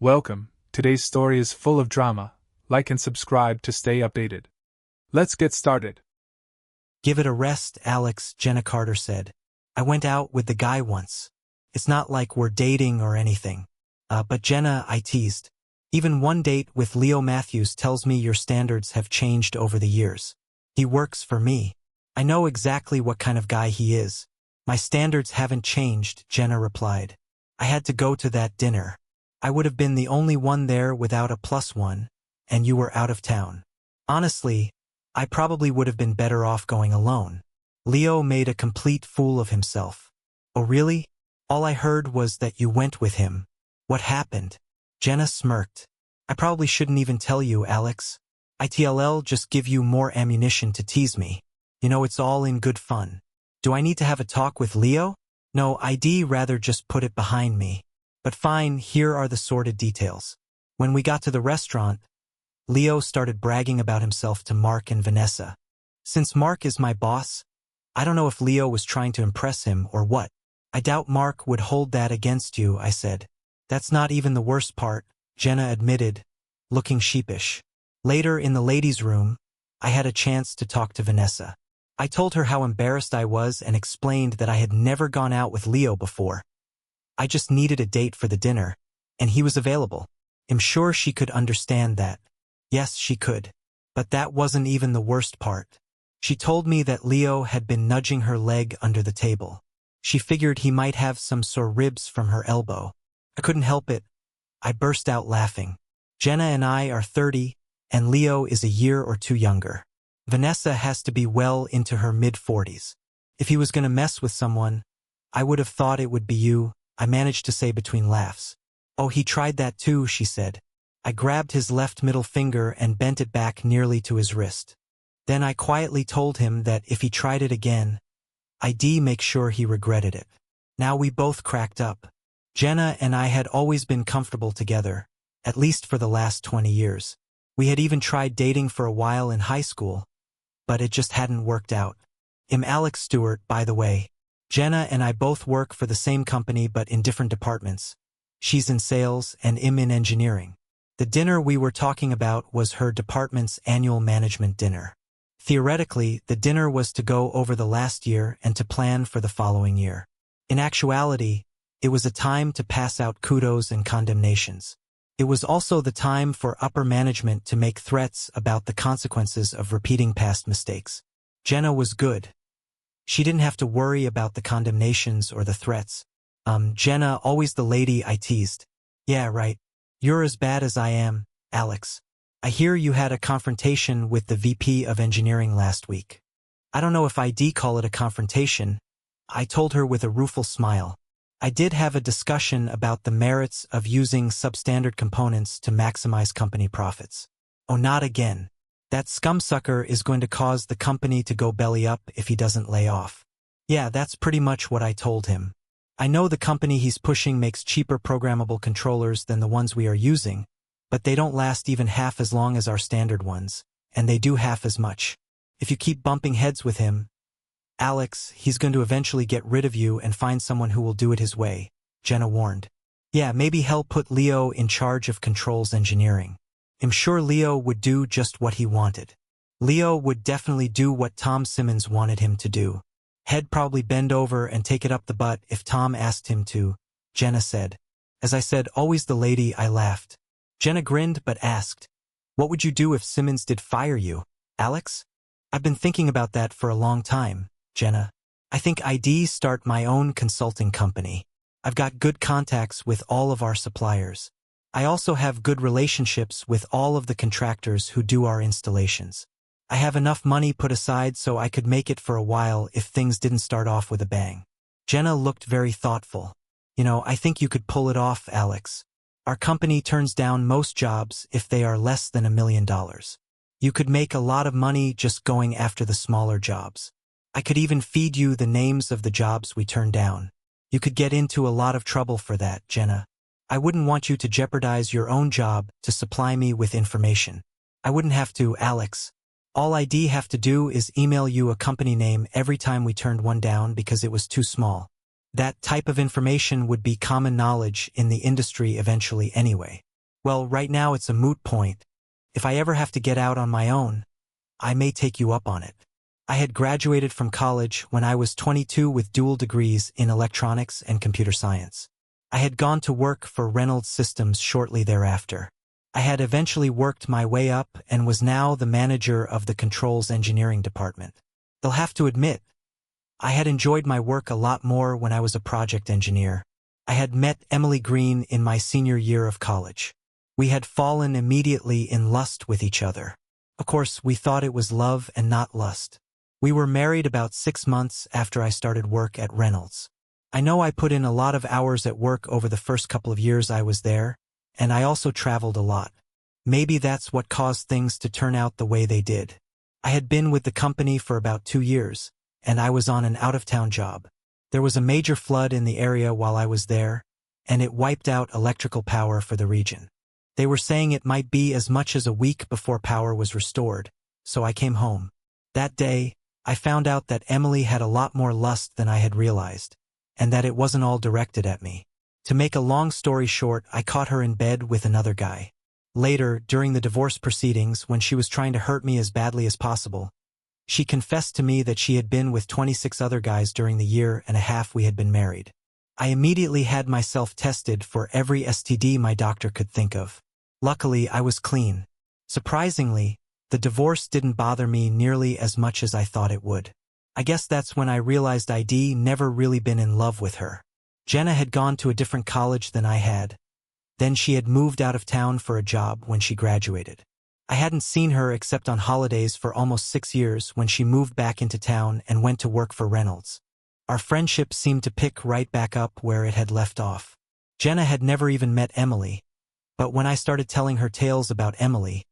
Welcome, today's story is full of drama. Like and subscribe to stay updated. Let's get started. Give it a rest, Alex, Jenna Carter said. I went out with the guy once. It's not like we're dating or anything. But Jenna, I teased. Even one date with Leo Matthews tells me your standards have changed over the years. He works for me. I know exactly what kind of guy he is. My standards haven't changed, Jenna replied. I had to go to that dinner. I would have been the only one there without a +1, and you were out of town. Honestly, I probably would have been better off going alone. Leo made a complete fool of himself. Oh really? All I heard was that you went with him. What happened? Jenna smirked. I probably shouldn't even tell you, Alex. ITLL just give you more ammunition to tease me. You know it's all in good fun. Do I need to have a talk with Leo? No, I'd rather just put it behind me. But fine, here are the sordid details. When we got to the restaurant, Leo started bragging about himself to Mark and Vanessa. Since Mark is my boss, I don't know if Leo was trying to impress him or what. I doubt Mark would hold that against you, I said. That's not even the worst part, Jenna admitted, looking sheepish. Later in the ladies' room, I had a chance to talk to Vanessa. I told her how embarrassed I was and explained that I had never gone out with Leo before. I just needed a date for the dinner, and he was available. I'm sure she could understand that. Yes, she could. But that wasn't even the worst part. She told me that Leo had been nudging her leg under the table. She figured he might have some sore ribs from her elbow. I couldn't help it. I burst out laughing. Jenna and I are 30, and Leo is a year or two younger. Vanessa has to be well into her mid-40s. If he was going to mess with someone, I would have thought it would be you, I managed to say between laughs. Oh, he tried that too, she said. I grabbed his left middle finger and bent it back nearly to his wrist. Then I quietly told him that if he tried it again, I'd make sure he regretted it. Now we both cracked up. Jenna and I had always been comfortable together, at least for the last 20 years. We had even tried dating for a while in high school, but it just hadn't worked out. I'm Alex Stewart, by the way. Jenna and I both work for the same company but in different departments. She's in sales and I'm in engineering. The dinner we were talking about was her department's annual management dinner. Theoretically, the dinner was to go over the last year and to plan for the following year. In actuality, it was a time to pass out kudos and condemnations. It was also the time for upper management to make threats about the consequences of repeating past mistakes. Jenna was good. She didn't have to worry about the condemnations or the threats. Jenna, always the lady, I teased. Yeah, right. You're as bad as I am, Alex. I hear you had a confrontation with the VP of engineering last week. I don't know if I'd call it a confrontation, I told her with a rueful smile. I did have a discussion about the merits of using substandard components to maximize company profits. Oh, not again. That scumsucker is going to cause the company to go belly up if he doesn't lay off. Yeah, that's pretty much what I told him. I know the company he's pushing makes cheaper programmable controllers than the ones we are using, but they don't last even half as long as our standard ones, and they do half as much. If you keep bumping heads with him, Alex, he's going to eventually get rid of you and find someone who will do it his way, Jenna warned. Yeah, maybe he'll put Leo in charge of controls engineering. I'm sure Leo would do just what he wanted. Leo would definitely do what Tom Simmons wanted him to do. He'd probably bend over and take it up the butt if Tom asked him to, Jenna said. As I said, always the lady, I laughed. Jenna grinned but asked, what would you do if Simmons did fire you, Alex? I've been thinking about that for a long time, Jenna. I think I'd start my own consulting company. I've got good contacts with all of our suppliers. I also have good relationships with all of the contractors who do our installations. I have enough money put aside so I could make it for a while if things didn't start off with a bang. Jenna looked very thoughtful. You know, I think you could pull it off, Alex. Our company turns down most jobs if they are less than $1 million. You could make a lot of money just going after the smaller jobs. I could even feed you the names of the jobs we turn down. You could get into a lot of trouble for that, Jenna. I wouldn't want you to jeopardize your own job to supply me with information. I wouldn't have to, Alex. All I'd have to do is email you a company name every time we turned one down because it was too small. That type of information would be common knowledge in the industry eventually anyway. Well, right now it's a moot point. If I ever have to get out on my own, I may take you up on it. I had graduated from college when I was 22 with dual degrees in electronics and computer science. I had gone to work for Reynolds Systems shortly thereafter. I had eventually worked my way up and was now the manager of the controls engineering department. They'll have to admit, I had enjoyed my work a lot more when I was a project engineer. I had met Emily Green in my senior year of college. We had fallen immediately in lust with each other. Of course, we thought it was love and not lust. We were married about 6 months after I started work at Reynolds. I know I put in a lot of hours at work over the first couple of years I was there, and I also traveled a lot. Maybe that's what caused things to turn out the way they did. I had been with the company for about 2 years, and I was on an out-of-town job. There was a major flood in the area while I was there, and it wiped out electrical power for the region. They were saying it might be as much as a week before power was restored, so I came home. That day, I found out that Emily had a lot more lust than I had realized, and that it wasn't all directed at me. To make a long story short, I caught her in bed with another guy. Later, during the divorce proceedings, when she was trying to hurt me as badly as possible, she confessed to me that she had been with 26 other guys during the year and a half we had been married. I immediately had myself tested for every STD my doctor could think of. Luckily, I was clean. Surprisingly, the divorce didn't bother me nearly as much as I thought it would. I guess that's when I realized I'd never really been in love with her. Jenna had gone to a different college than I had. Then she had moved out of town for a job when she graduated. I hadn't seen her except on holidays for almost 6 years when she moved back into town and went to work for Reynolds. Our friendship seemed to pick right back up where it had left off. Jenna had never even met Emily, but when I started telling her tales about Emily,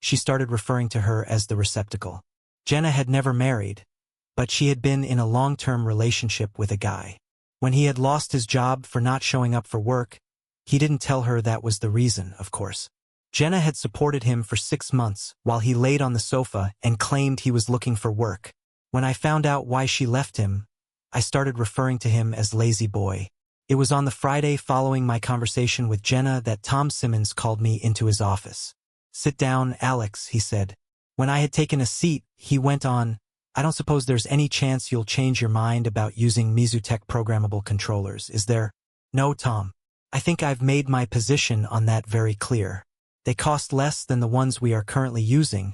she started referring to her as the receptacle. Jenna had never married, but she had been in a long-term relationship with a guy. When he had lost his job for not showing up for work, he didn't tell her that was the reason, of course. Jenna had supported him for 6 months while he laid on the sofa and claimed he was looking for work. When I found out why she left him, I started referring to him as Lazy Boy. It was on the Friday following my conversation with Jenna that Tom Simmons called me into his office. "Sit down, Alex," he said. When I had taken a seat, he went on, "I don't suppose there's any chance you'll change your mind about using Mizutech programmable controllers, is there?" "No, Tom. I think I've made my position on that very clear. They cost less than the ones we are currently using,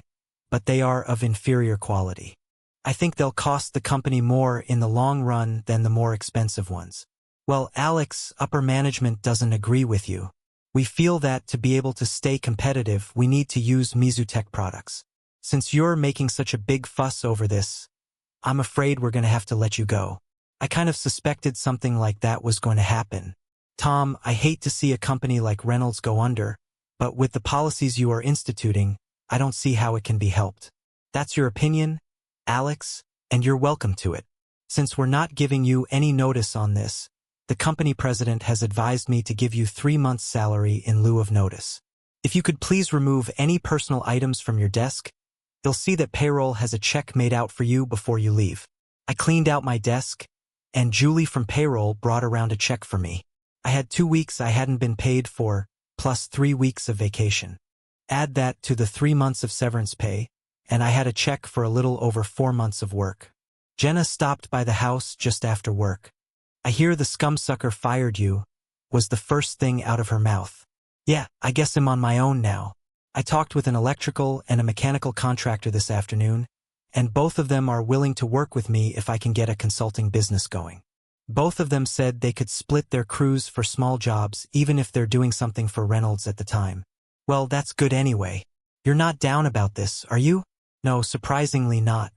but they are of inferior quality. I think they'll cost the company more in the long run than the more expensive ones." "Well, Alex, upper management doesn't agree with you. We feel that to be able to stay competitive, we need to use Mizutech products. Since you're making such a big fuss over this, I'm afraid we're going to have to let you go." I kind of suspected something like that was going to happen. "Tom, I hate to see a company like Reynolds go under, but with the policies you are instituting, I don't see how it can be helped." "That's your opinion, Alex, and you're welcome to it. Since we're not giving you any notice on this, the company president has advised me to give you 3 months' salary in lieu of notice. If you could please remove any personal items from your desk, you'll see that payroll has a check made out for you before you leave." I cleaned out my desk, and Julie from payroll brought around a check for me. I had 2 weeks I hadn't been paid for, plus 3 weeks of vacation. Add that to the 3 months of severance pay, and I had a check for a little over 4 months of work. Jenna stopped by the house just after work. "I hear the scumsucker fired you," was the first thing out of her mouth. "Yeah, I guess I'm on my own now. I talked with an electrical and a mechanical contractor this afternoon, and both of them are willing to work with me if I can get a consulting business going. Both of them said they could split their crews for small jobs even if they're doing something for Reynolds at the time." "Well, that's good anyway. You're not down about this, are you?" "No, surprisingly not.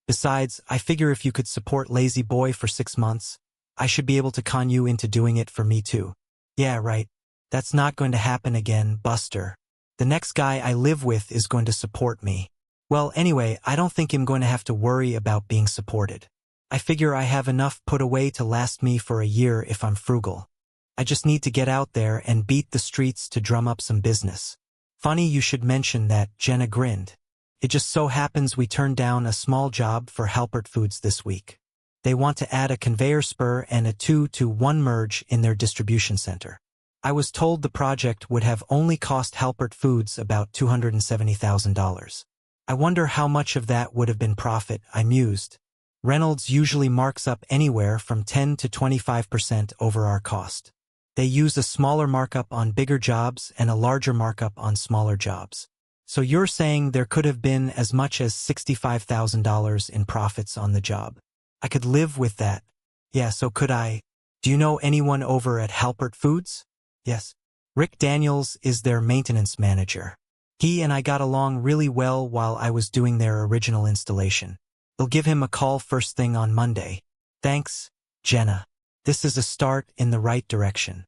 Besides, I figure if you could support Lazy Boy for 6 months, I should be able to con you into doing it for me too." "Yeah, right. That's not going to happen again, Buster. The next guy I live with is going to support me." "Well, anyway, I don't think I'm going to have to worry about being supported. I figure I have enough put away to last me for a year if I'm frugal. I just need to get out there and beat the streets to drum up some business." "Funny you should mention that," Jenna grinned. "It just so happens we turned down a small job for Halpert Foods this week. They want to add a conveyor spur and a 2-to-1 merge in their distribution center. I was told the project would have only cost Halpert Foods about $270,000. I wonder how much of that would have been profit, I mused. Reynolds usually marks up anywhere from 10 to 25% over our cost. They use a smaller markup on bigger jobs and a larger markup on smaller jobs. So you're saying there could have been as much as $65,000 in profits on the job. I could live with that. Yeah, so could I. Do you know anyone over at Halpert Foods? Yes. Rick Daniels is their maintenance manager. He and I got along really well while I was doing their original installation. They'll give him a call first thing on Monday. Thanks, Jenna. This is a start in the right direction.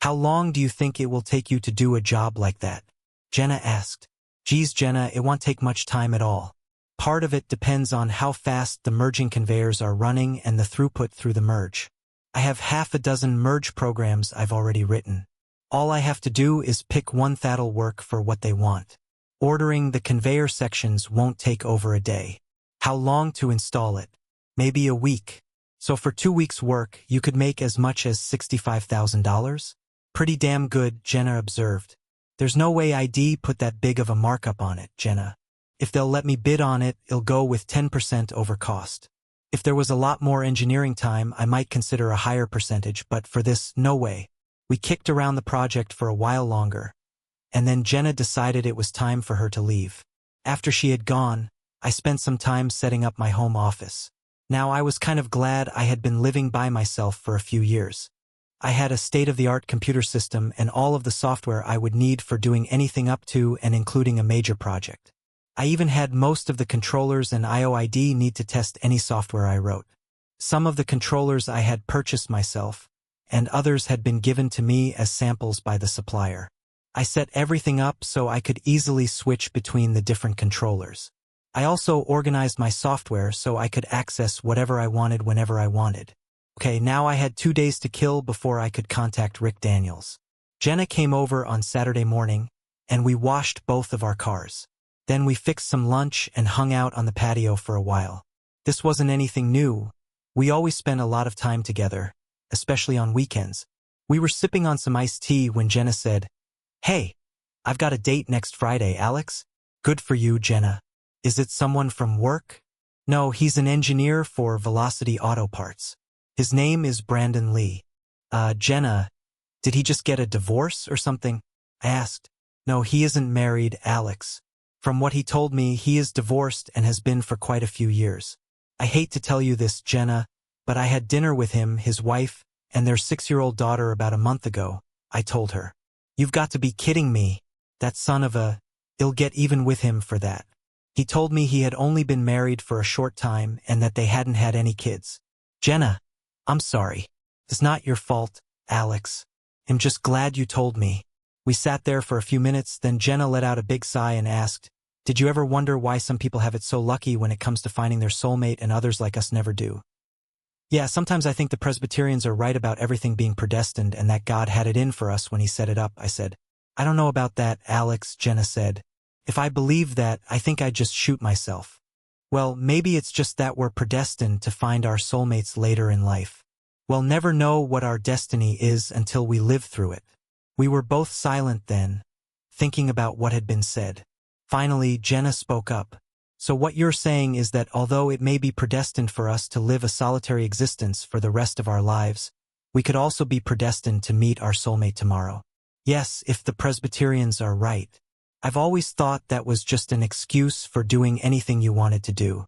How long do you think it will take you to do a job like that? Jenna asked. Geez, Jenna, it won't take much time at all. Part of it depends on how fast the merging conveyors are running and the throughput through the merge. I have half a dozen merge programs I've already written. All I have to do is pick one that'll work for what they want. Ordering the conveyor sections won't take over a day. How long to install it? Maybe a week. So for 2 weeks' work, you could make as much as $65,000? Pretty damn good, Jenna observed. There's no way ID put that big of a markup on it, Jenna. If they'll let me bid on it, it'll go with 10% over cost. If there was a lot more engineering time, I might consider a higher percentage, but for this, no way. We kicked around the project for a while longer, and then Jenna decided it was time for her to leave. After she had gone, I spent some time setting up my home office. Now I was kind of glad I had been living by myself for a few years. I had a state-of-the-art computer system and all of the software I would need for doing anything up to and including a major project. I even had most of the controllers and IOID need to test any software I wrote. Some of the controllers I had purchased myself, and others had been given to me as samples by the supplier. I set everything up so I could easily switch between the different controllers. I also organized my software so I could access whatever I wanted whenever I wanted. Okay, now I had 2 days to kill before I could contact Rick Daniels. Jenna came over on Saturday morning, and we washed both of our cars. Then we fixed some lunch and hung out on the patio for a while. This wasn't anything new. We always spent a lot of time together, especially on weekends. We were sipping on some iced tea when Jenna said, "Hey, I've got a date next Friday, Alex." "Good for you, Jenna. Is it someone from work?" "No, he's an engineer for Velocity Auto Parts. His name is Brandon Lee." Jenna, did he just get a divorce or something?" I asked. "No, he isn't married, Alex. From what he told me, he is divorced and has been for quite a few years. I hate to tell you this, Jenna, but I had dinner with him, his wife, and their 6-year-old daughter about a month ago," I told her. "You've got to be kidding me. That son of a... I'll get even with him for that. He told me he had only been married for a short time and that they hadn't had any kids." "Jenna, I'm sorry. It's not your fault, Alex. I'm just glad you told me." We sat there for a few minutes, then Jenna let out a big sigh and asked, "Did you ever wonder why some people have it so lucky when it comes to finding their soulmate and others like us never do?" "Yeah, sometimes I think the Presbyterians are right about everything being predestined and that God had it in for us when he set it up," I said. "I don't know about that, Alex," Jenna said. "If I believed that, I think I'd just shoot myself." "Well, maybe it's just that we're predestined to find our soulmates later in life. We'll never know what our destiny is until we live through it." We were both silent then, thinking about what had been said. Finally, Jenna spoke up. "So what you're saying is that although it may be predestined for us to live a solitary existence for the rest of our lives, we could also be predestined to meet our soulmate tomorrow." "Yes, if the Presbyterians are right. I've always thought that was just an excuse for doing anything you wanted to do.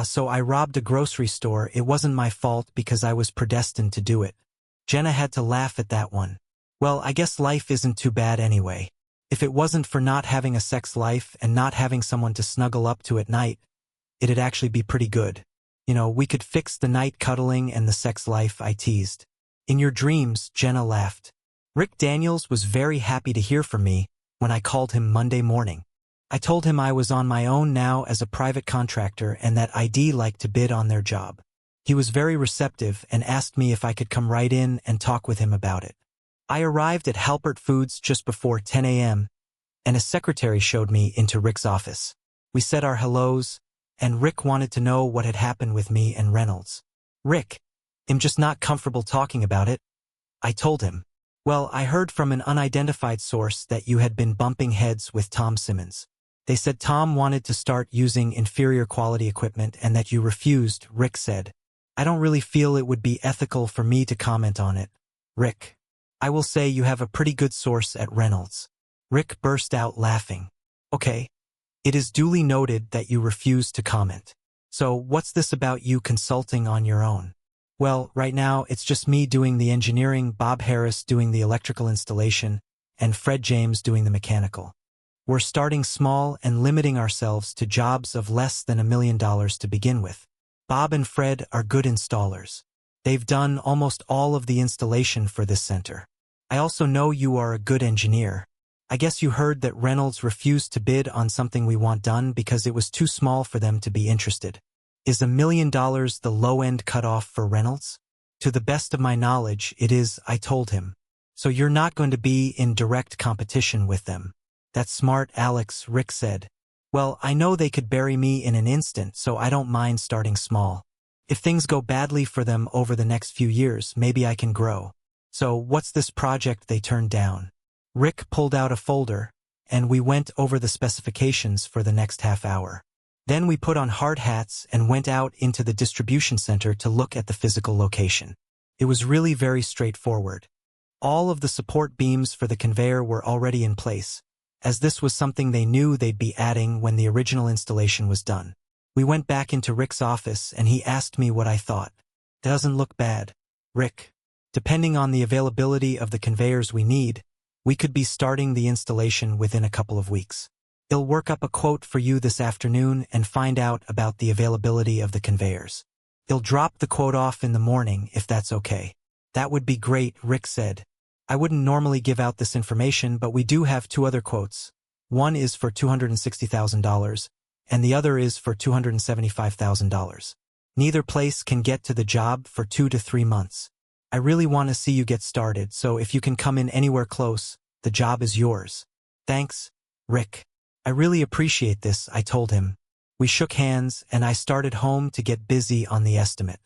So I robbed a grocery store. It wasn't my fault because I was predestined to do it." Jenna had to laugh at that one. "Well, I guess life isn't too bad anyway. If it wasn't for not having a sex life and not having someone to snuggle up to at night, it'd actually be pretty good. You know, we could fix the night cuddling and the sex life," I teased. "In your dreams," Jenna laughed. Rick Daniels was very happy to hear from me when I called him Monday morning. I told him I was on my own now as a private contractor and that I'd like to bid on their job. He was very receptive and asked me if I could come right in and talk with him about it. I arrived at Halpert Foods just before 10 a.m., and a secretary showed me into Rick's office. We said our hellos, and Rick wanted to know what had happened with me and Reynolds. "Rick, I'm just not comfortable talking about it," I told him. Well, I heard from an unidentified source that you had been bumping heads with Tom Simmons. They said Tom wanted to start using inferior quality equipment and that you refused, Rick said. I don't really feel it would be ethical for me to comment on it. Rick. I will say you have a pretty good source at Reynolds. Rick burst out laughing. Okay. It is duly noted that you refuse to comment. So what's this about you consulting on your own? Well, right now it's just me doing the engineering, Bob Harris doing the electrical installation, and Fred James doing the mechanical. We're starting small and limiting ourselves to jobs of less than $1 million to begin with. Bob and Fred are good installers. They've done almost all of the installation for this center. I also know you are a good engineer. I guess you heard that Reynolds refused to bid on something we want done because it was too small for them to be interested. Is $1 million the low-end cutoff for Reynolds? To the best of my knowledge, it is, I told him. So you're not going to be in direct competition with them. That's smart, Alex, Rick said. Well, I know they could bury me in an instant, so I don't mind starting small. If things go badly for them over the next few years, maybe I can grow. So what's this project they turned down? Rick pulled out a folder, and we went over the specifications for the next half hour. Then we put on hard hats and went out into the distribution center to look at the physical location. It was really very straightforward. All of the support beams for the conveyor were already in place, as this was something they knew they'd be adding when the original installation was done. We went back into Rick's office and he asked me what I thought. Doesn't look bad, Rick. Depending on the availability of the conveyors we need, we could be starting the installation within a couple of weeks. I'll work up a quote for you this afternoon and find out about the availability of the conveyors. I'll drop the quote off in the morning if that's okay. That would be great, Rick said. I wouldn't normally give out this information, but we do have two other quotes. One is for $260,000, and the other is for $275,000. Neither place can get to the job for 2 to 3 months. I really want to see you get started, so if you can come in anywhere close, the job is yours. Thanks, Rick. I really appreciate this, I told him. We shook hands, and I started home to get busy on the estimate.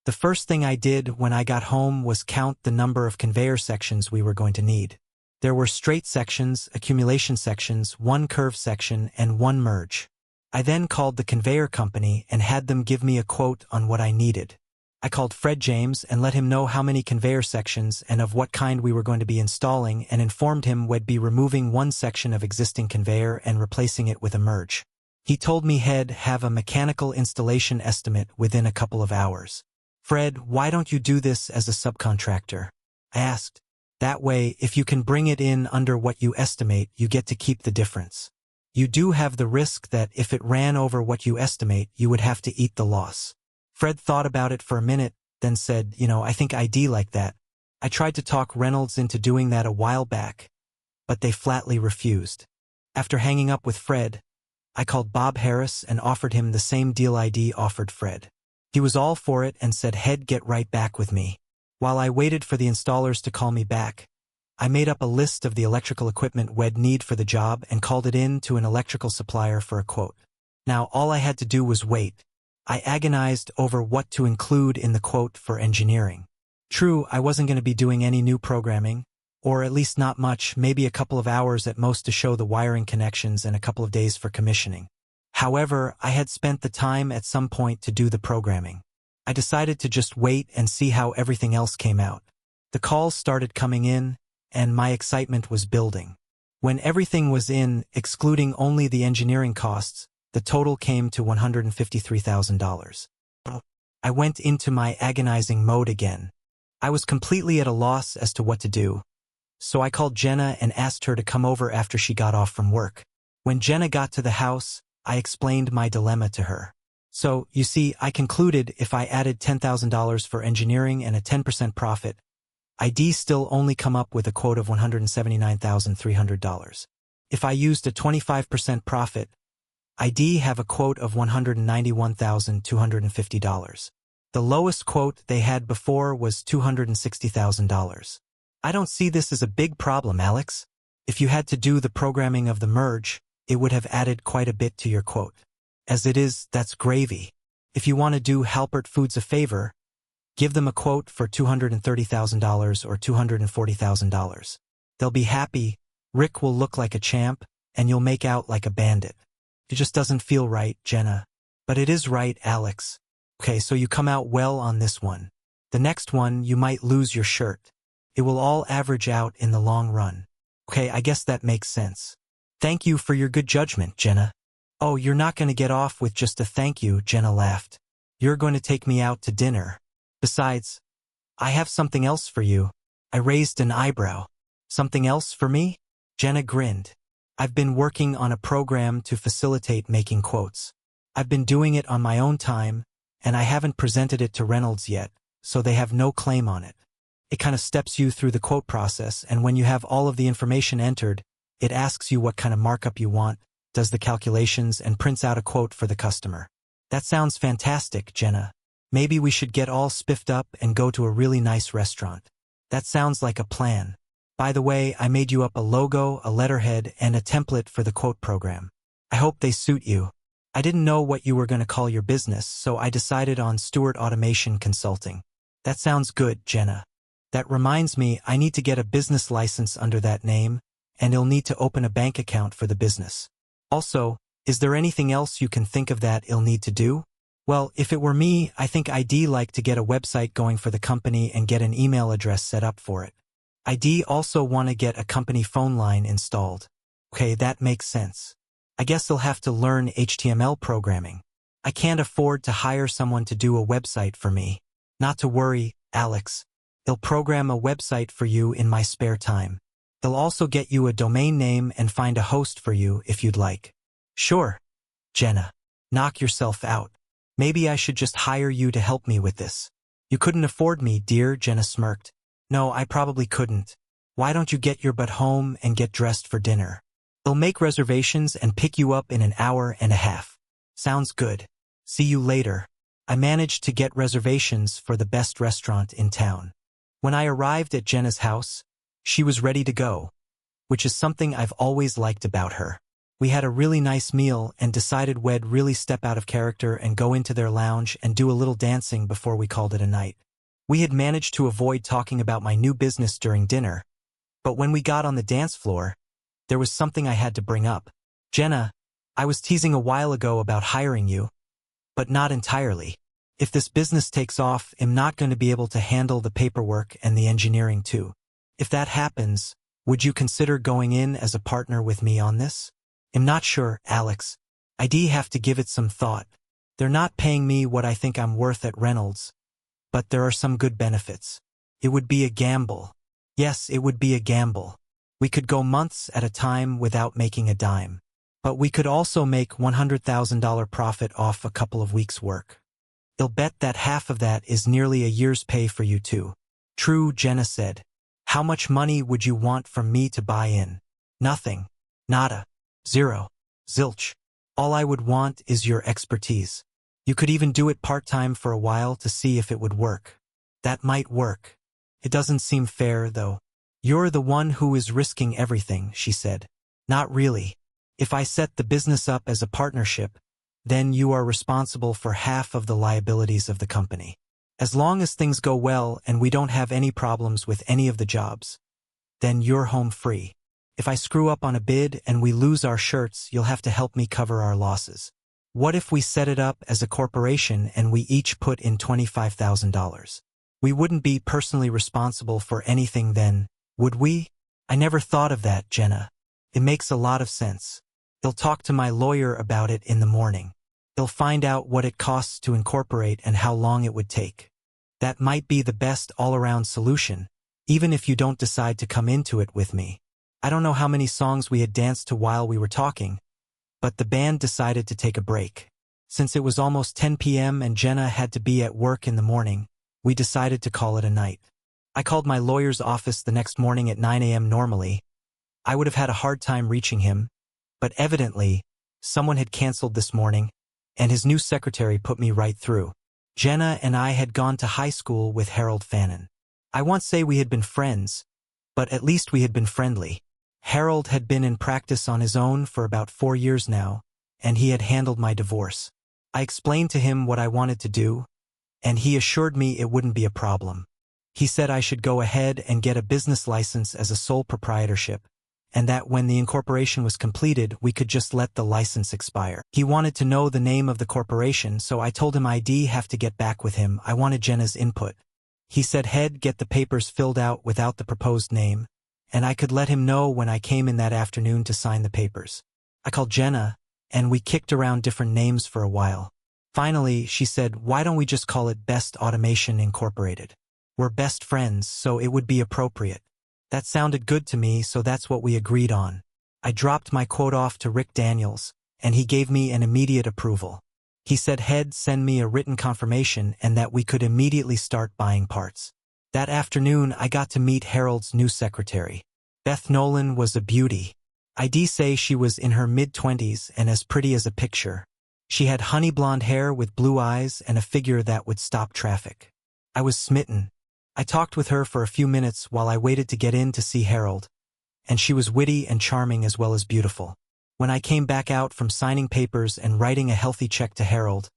The first thing I did when I got home was count the number of conveyor sections we were going to need. There were straight sections, accumulation sections, 1 curve section, and 1 merge. I then called the conveyor company and had them give me a quote on what I needed. I called Fred James and let him know how many conveyor sections and of what kind we were going to be installing and informed him we'd be removing 1 section of existing conveyor and replacing it with a merge. He told me he'd have a mechanical installation estimate within a couple of hours. Fred, why don't you do this as a subcontractor? I asked. That way, if you can bring it in under what you estimate, you get to keep the difference. You do have the risk that if it ran over what you estimate, you would have to eat the loss. Fred thought about it for a minute, then said, I think I'd like that. I tried to talk Reynolds into doing that a while back, but they flatly refused. After hanging up with Fred, I called Bob Harris and offered him the same deal ID offered Fred. He was all for it and said he'd get right back with me. While I waited for the installers to call me back, I made up a list of the electrical equipment we'd need for the job and called it in to an electrical supplier for a quote. Now all I had to do was wait. I agonized over what to include in the quote for engineering. True, I wasn't going to be doing any new programming, or at least not much, maybe a couple of hours at most to show the wiring connections and a couple of days for commissioning. However, I had spent the time at some point to do the programming. I decided to just wait and see how everything else came out. The calls started coming in, and my excitement was building. When everything was in, excluding only the engineering costs, the total came to $153,000. I went into my agonizing mode again. I was completely at a loss as to what to do. So I called Jenna and asked her to come over after she got off from work. When Jenna got to the house, I explained my dilemma to her. So, you see, I concluded if I added $10,000 for engineering and a 10% profit, I'd still only come up with a quote of $179,300. If I used a 25% profit, I'd have a quote of $191,250. The lowest quote they had before was $260,000. I don't see this as a big problem, Alex. If you had to do the programming of the merge, it would have added quite a bit to your quote. As it is, that's gravy. If you want to do Halpert Foods a favor, Give them a quote for $230,000 or $240,000. They'll be happy, Rick will look like a champ, and you'll make out like a bandit. It just doesn't feel right, Jenna. But it is right, Alex. Okay, so you come out well on this one. The next one, you might lose your shirt. It will all average out in the long run. Okay, I guess that makes sense. Thank you for your good judgment, Jenna. Oh, you're not going to get off with just a thank you, Jenna laughed. You're going to take me out to dinner. Besides, I have something else for you. I raised an eyebrow. Something else for me? Jenna grinned. I've been working on a program to facilitate making quotes. I've been doing it on my own time, and I haven't presented it to Reynolds yet, so they have no claim on it. It kind of steps you through the quote process, and when you have all of the information entered, it asks you what kind of markup you want, does the calculations, and prints out a quote for the customer. That sounds fantastic, Jenna. Maybe we should get all spiffed up and go to a really nice restaurant. That sounds like a plan. By the way, I made you up a logo, a letterhead, and a template for the quote program. I hope they suit you. I didn't know what you were going to call your business, so I decided on Stewart Automation Consulting. That sounds good, Jenna. That reminds me, I need to get a business license under that name, and you'll need to open a bank account for the business. Also, is there anything else you can think of that you'll need to do? Well, if it were me, I think I'd like to get a website going for the company and get an email address set up for it. I'd also want to get a company phone line installed. Okay, that makes sense. I guess they'll have to learn HTML programming. I can't afford to hire someone to do a website for me. Not to worry, Alex. They'll program a website for you in my spare time. They'll also get you a domain name and find a host for you if you'd like. Sure. Jenna. Knock yourself out. Maybe I should just hire you to help me with this. You couldn't afford me, dear, Jenna smirked. No, I probably couldn't. Why don't you get your butt home and get dressed for dinner? They'll make reservations and pick you up in an hour and a half. Sounds good. See you later. I managed to get reservations for the best restaurant in town. When I arrived at Jenna's house, she was ready to go, which is something I've always liked about her. We had a really nice meal and decided we'd really step out of character and go into their lounge and do a little dancing before we called it a night. We had managed to avoid talking about my new business during dinner, but when we got on the dance floor, there was something I had to bring up. Jenna, I was teasing a while ago about hiring you, but not entirely. If this business takes off, I'm not going to be able to handle the paperwork and the engineering too. If that happens, would you consider going in as a partner with me on this? I'm not sure, Alex. I'd have to give it some thought. They're not paying me what I think I'm worth at Reynolds, but there are some good benefits. It would be a gamble. Yes, it would be a gamble. We could go months at a time without making a dime. But we could also make $100,000 profit off a couple of weeks' work. I'll bet that half of that is nearly a year's pay for you too. True, Jenna said. How much money would you want from me to buy in? Nothing. Nada. Zero. Zilch. All I would want is your expertise. You could even do it part-time for a while to see if it would work. That might work. It doesn't seem fair, though. You're the one who is risking everything, she said. Not really. If I set the business up as a partnership, then you are responsible for half of the liabilities of the company. As long as things go well and we don't have any problems with any of the jobs, then you're home free. If I screw up on a bid and we lose our shirts, you'll have to help me cover our losses. What if we set it up as a corporation and we each put in $25,000? We wouldn't be personally responsible for anything then, would we? I never thought of that, Jenna. It makes a lot of sense. They'll talk to my lawyer about it in the morning. They'll find out what it costs to incorporate and how long it would take. That might be the best all-around solution, even if you don't decide to come into it with me. I don't know how many songs we had danced to while we were talking, but the band decided to take a break. Since it was almost 10 p.m. and Jenna had to be at work in the morning, we decided to call it a night. I called my lawyer's office the next morning at 9 a.m. Normally, I would have had a hard time reaching him, but evidently, someone had canceled this morning, and his new secretary put me right through. Jenna and I had gone to high school with Harold Fannin. I won't say we had been friends, but at least we had been friendly. Harold had been in practice on his own for about 4 years now, and he had handled my divorce. I explained to him what I wanted to do, and he assured me it wouldn't be a problem. He said I should go ahead and get a business license as a sole proprietorship, and that when the incorporation was completed, we could just let the license expire. He wanted to know the name of the corporation, so I told him I'd have to get back with him. I wanted Jenna's input. He said he'd get the papers filled out without the proposed name, and I could let him know when I came in that afternoon to sign the papers. I called Jenna, and we kicked around different names for a while. Finally, she said, why don't we just call it Best Automation Incorporated? We're best friends, so it would be appropriate. That sounded good to me, so that's what we agreed on. I dropped my quote off to Rick Daniels, and he gave me an immediate approval. He said he'd send me a written confirmation and that we could immediately start buying parts. That afternoon, I got to meet Harold's new secretary. Beth Nolan was a beauty. I'd say she was in her mid-20s and as pretty as a picture. She had honey blonde hair with blue eyes and a figure that would stop traffic. I was smitten. I talked with her for a few minutes while I waited to get in to see Harold, and she was witty and charming as well as beautiful. When I came back out from signing papers and writing a healthy check to Harold,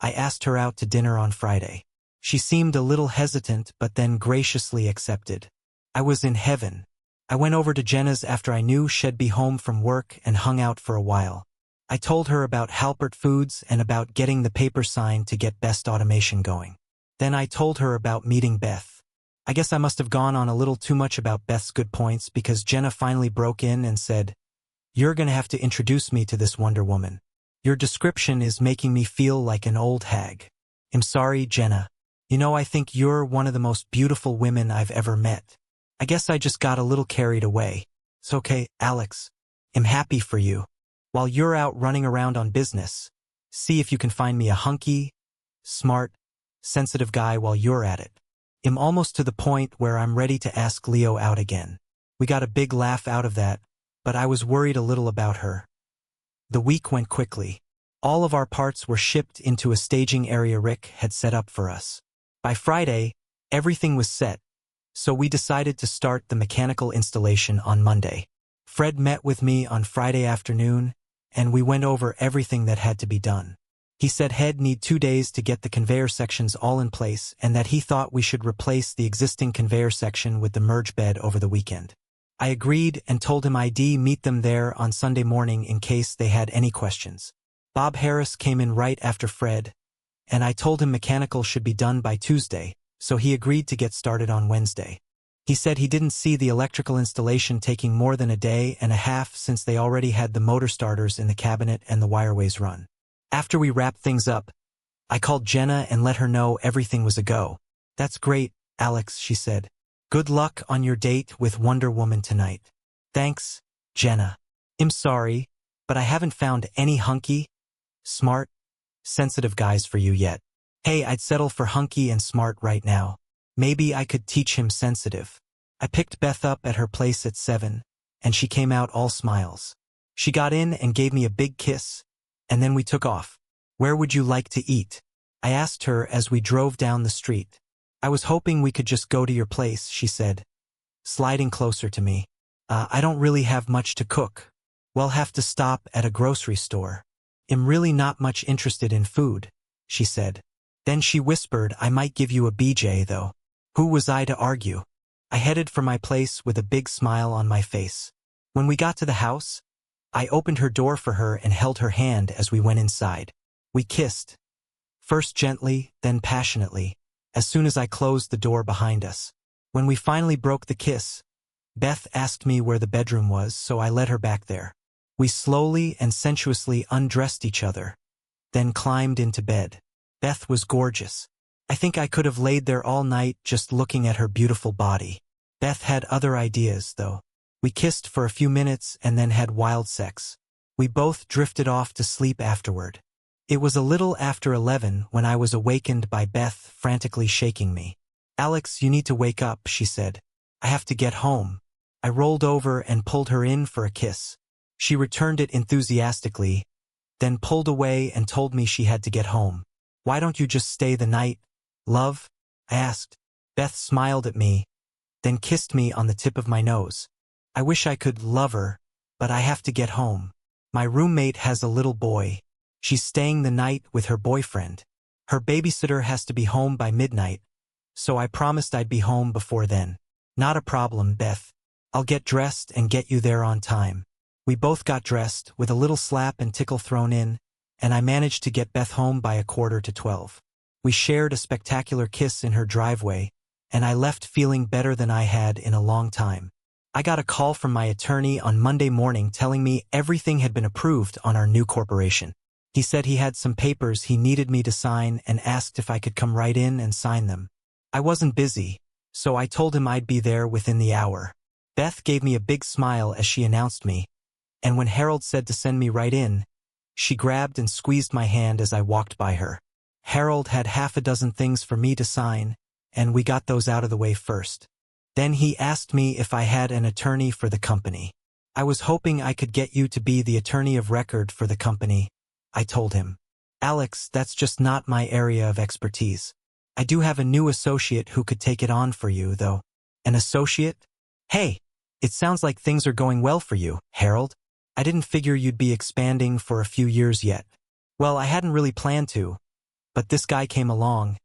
I asked her out to dinner on Friday. She seemed a little hesitant but then graciously accepted. I was in heaven. I went over to Jenna's after I knew she'd be home from work and hung out for a while. I told her about Halpert Foods and about getting the paper signed to get Best Automation going. Then I told her about meeting Beth. I guess I must have gone on a little too much about Beth's good points because Jenna finally broke in and said, "You're gonna have to introduce me to this Wonder Woman. Your description is making me feel like an old hag." "I'm sorry, Jenna. You know, I think you're one of the most beautiful women I've ever met. I guess I just got a little carried away. It's okay, Alex. I'm happy for you. While you're out running around on business, see if you can find me a hunky, smart, sensitive guy while you're at it. I'm almost to the point where I'm ready to ask Leo out again." We got a big laugh out of that, but I was worried a little about her. The week went quickly. All of our parts were shipped into a staging area Rick had set up for us. By Friday, everything was set, so we decided to start the mechanical installation on Monday. Fred met with me on Friday afternoon, and we went over everything that had to be done. He said he'd need 2 days to get the conveyor sections all in place and that he thought we should replace the existing conveyor section with the merge bed over the weekend. I agreed and told him I'd meet them there on Sunday morning in case they had any questions. Bob Harris came in right after Fred, and I told him mechanical should be done by Tuesday, so he agreed to get started on Wednesday. He said he didn't see the electrical installation taking more than a day and a half since they already had the motor starters in the cabinet and the wireways run. After we wrapped things up, I called Jenna and let her know everything was a go. "That's great, Alex," she said. "Good luck on your date with Wonder Woman tonight." "Thanks, Jenna. I'm sorry, but I haven't found any hunky, smart, sensitive guys for you yet." "Hey, I'd settle for hunky and smart right now. Maybe I could teach him sensitive." I picked Beth up at her place at 7, and she came out all smiles. She got in and gave me a big kiss, and then we took off. "Where would you like to eat?" I asked her as we drove down the street. "I was hoping we could just go to your place," she said, sliding closer to me. I don't really have much to cook. We'll have to stop at a grocery store. I'm really not much interested in food," she said. Then she whispered, "I might give you a BJ, though." Who was I to argue? I headed for my place with a big smile on my face. When we got to the house, I opened her door for her and held her hand as we went inside. We kissed, first gently, then passionately, as soon as I closed the door behind us. When we finally broke the kiss, Beth asked me where the bedroom was, so I led her back there. We slowly and sensuously undressed each other, then climbed into bed. Beth was gorgeous. I think I could have laid there all night just looking at her beautiful body. Beth had other ideas, though. We kissed for a few minutes and then had wild sex. We both drifted off to sleep afterward. It was a little after 11 when I was awakened by Beth frantically shaking me. "Alex, you need to wake up," she said. "I have to get home." I rolled over and pulled her in for a kiss. She returned it enthusiastically, then pulled away and told me she had to get home. "Why don't you just stay the night, love?" I asked. Beth smiled at me, then kissed me on the tip of my nose. I wish I could love her, but I have to get home. My roommate has a little boy. She's staying the night with her boyfriend. Her babysitter has to be home by midnight, so I promised I'd be home before then. Not a problem, Beth. I'll get dressed and get you there on time. We both got dressed, with a little slap and tickle thrown in, and I managed to get Beth home by 11:45. We shared a spectacular kiss in her driveway, and I left feeling better than I had in a long time. I got a call from my attorney on Monday morning telling me everything had been approved on our new corporation. He said he had some papers he needed me to sign and asked if I could come right in and sign them. I wasn't busy, so I told him I'd be there within the hour. Beth gave me a big smile as she announced me, and when Harold said to send me right in, she grabbed and squeezed my hand as I walked by her. Harold had half a dozen things for me to sign, and we got those out of the way first. Then he asked me if I had an attorney for the company. I was hoping I could get you to be the attorney of record for the company, I told him. Alex, that's just not my area of expertise. I do have a new associate who could take it on for you, though. An associate? Hey, it sounds like things are going well for you, Harold. I didn't figure you'd be expanding for a few years yet. Well, I hadn't really planned to, but this guy came along,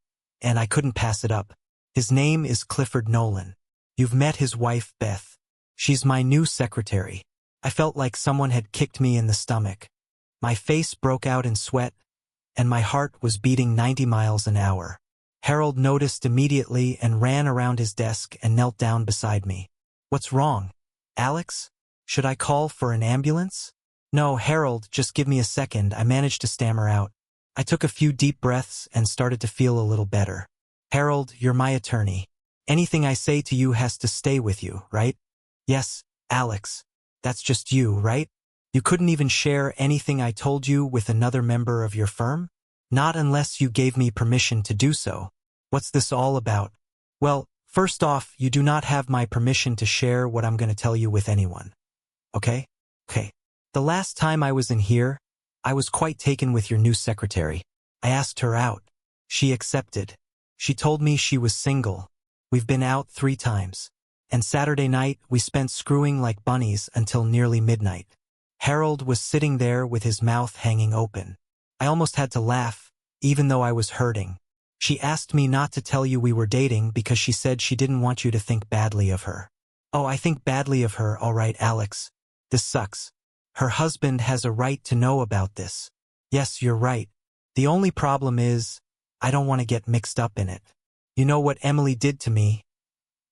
and I couldn't pass it up. His name is Clifford Nolan. You've met his wife, Beth. She's my new secretary. I felt like someone had kicked me in the stomach. My face broke out in sweat, and my heart was beating 90 miles an hour. Harold noticed immediately and ran around his desk and knelt down beside me. What's wrong, Alex? Should I call for an ambulance? No, Harold, just give me a second, I managed to stammer out. I took a few deep breaths and started to feel a little better. Harold, you're my attorney. Anything I say to you has to stay with you, right? Yes, Alex. That's just you, right? You couldn't even share anything I told you with another member of your firm? Not unless you gave me permission to do so. What's this all about? Well, first off, you do not have my permission to share what I'm going to tell you with anyone. Okay? Okay. The last time I was in here, I was quite taken with your new secretary. I asked her out. She accepted. She told me she was single. We've been out 3 times. And Saturday night, we spent screwing like bunnies until nearly midnight. Harold was sitting there with his mouth hanging open. I almost had to laugh, even though I was hurting. She asked me not to tell you we were dating because she said she didn't want you to think badly of her. Oh, I think badly of her, all right, Alex. This sucks. Her husband has a right to know about this. Yes, you're right. The only problem is, I don't want to get mixed up in it. You know what Emily did to me?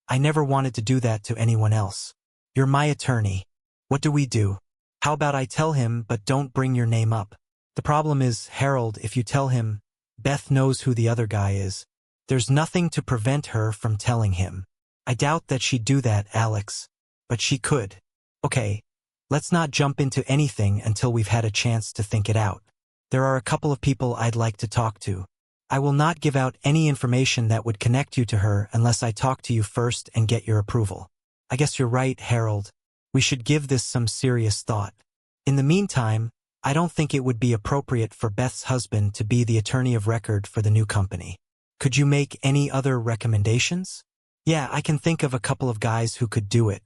I never wanted to do that to anyone else. You're my attorney. What do we do? How about I tell him but don't bring your name up? The problem is, Harold, if you tell him, Beth knows who the other guy is. There's nothing to prevent her from telling him. I doubt that she'd do that, Alex. But she could. Okay, let's not jump into anything until we've had a chance to think it out. There are a couple of people I'd like to talk to. I will not give out any information that would connect you to her unless I talk to you first and get your approval. I guess you're right, Harold. We should give this some serious thought. In the meantime, I don't think it would be appropriate for Beth's husband to be the attorney of record for the new company. Could you make any other recommendations? Yeah, I can think of a couple of guys who could do it.